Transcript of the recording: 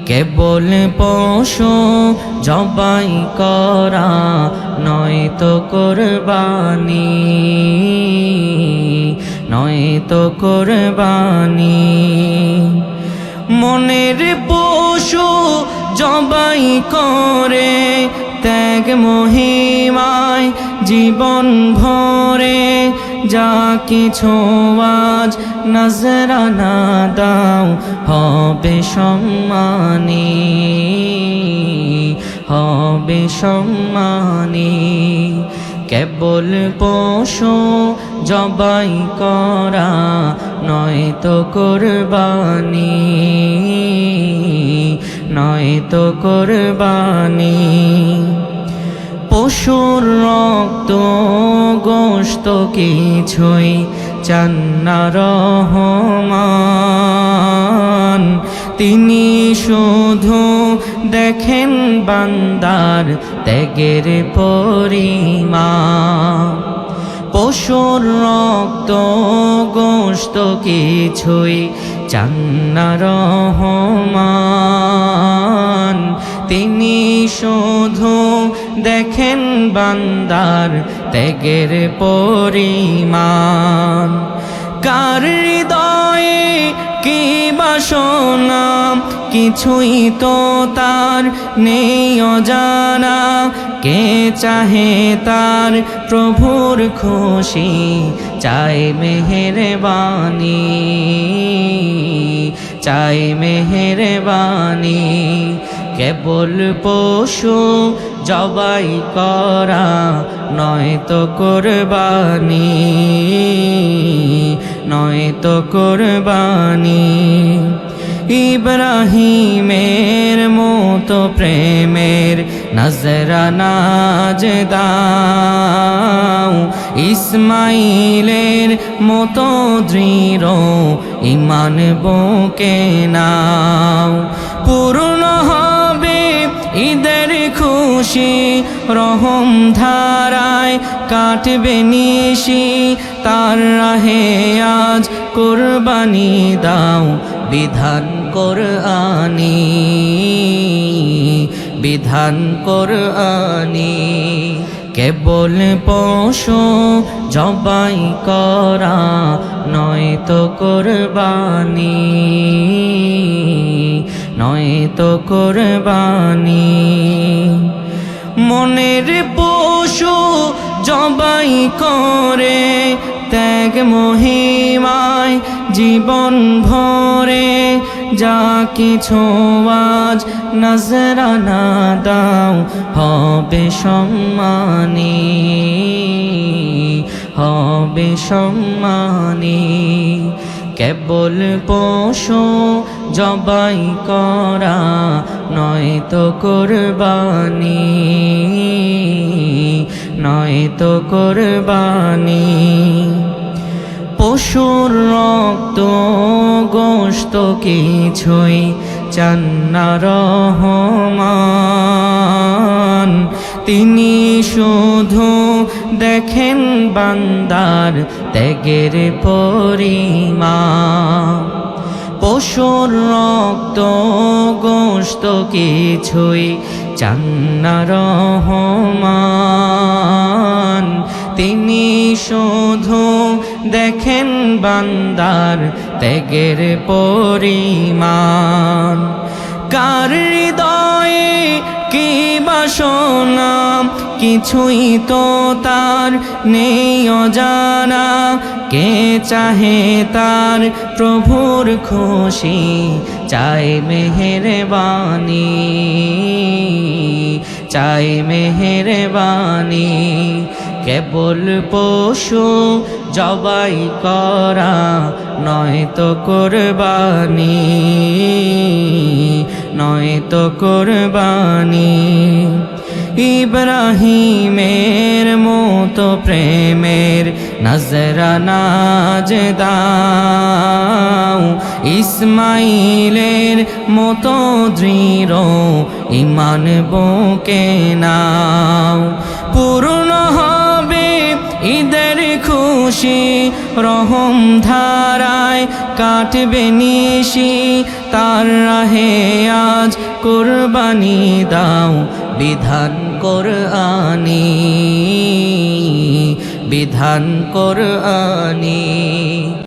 কেবল পশু জবাই করা নয়তো কুরবানি, নয়তো কুরবানি। মনের পশু জবাই করে ত্যাগ মহিমায় জীবন ভরে, যা কিছু আজ নজরানা দাও হবে সম্মানী, হবে সম্মানী। কেবল পশু জবাই করা নয়তো কুরবানি, নয়তো কুরবানি। পশুর রক্ত গোশত কিছুই চান না রহমান, তিনি শুধু দেখেন বান্দার ত্যাগের পরিমাণ। পশুর রক্ত গোশত কিছুই চান না রহমান, তিনি শুধু দেখেন বান্দার ত্যাগের পরিমাণ। কার হৃদয়ে কি বাসনা কিছুই তো তার নেই অজানা, কে চাহে তার প্রভুর খুশি চায় মেহেরবানি, চায় মেহেরবানি। কেবল পশু জবাই করা নয়তো কুরবানি, নয়তো কুরবানি। ইব্রাহিমের মতো প্রেমের নজরানা দাও, ইসমাইলের মতো দৃঢ় ঈমান বুকে নাও। পূর্ণ হবে ঈদের খুশি রহম ধারায় কাটবে নিশি, তার রাহে আজ কুরবানি দাও বিধান কোরআনি, বিধান কোরআনি। কেবল পশু জবাই করা নয়তো কুরবানি, নয়তো কুরবানি। মনের পশু জবাই করে ত্যাগ মহিমায় জীবন ভরে, যা কিছু আজ নজরানা দাও হবে সম্মানী, হবে সম্মানী। কেবল পশু জবাই করা নয়তো কুরবানি, নয়তো কুরবানি। পশুর রক্ত গোশত কিছুই চান না রহমান, তিনি শুধু দেখেন বান্দার ত্যাগের পরিমাণ। পশুর রক্ত গোশত কিছুই চান না রহমান, তিনি শুধু দেখেন বান্দার ত্যাগের পরিমাণ। কার হৃদয়ে কি বাসনা কিছুই তো তার নেই অজানা, কে চাহে তার প্রভুর খুশি চায় মেহেরবানি, চায় মেহেরবানি। কেবল পশু জবাই করা নয়তো কুরবানি, নয়তো কুরবানি। ইব্রাহিমের মতো প্রেমের নজরানা দাও, ইসমাইলের মতো দৃঢ় ঈমান বুকে নাও। পূর্ণ হবে ঈদের খুশি রহম ধারায় কাটবে নিশি, তার রাহে আজ কুরবানি দাও বিধান কোরআনী, বিধান কোরআনী।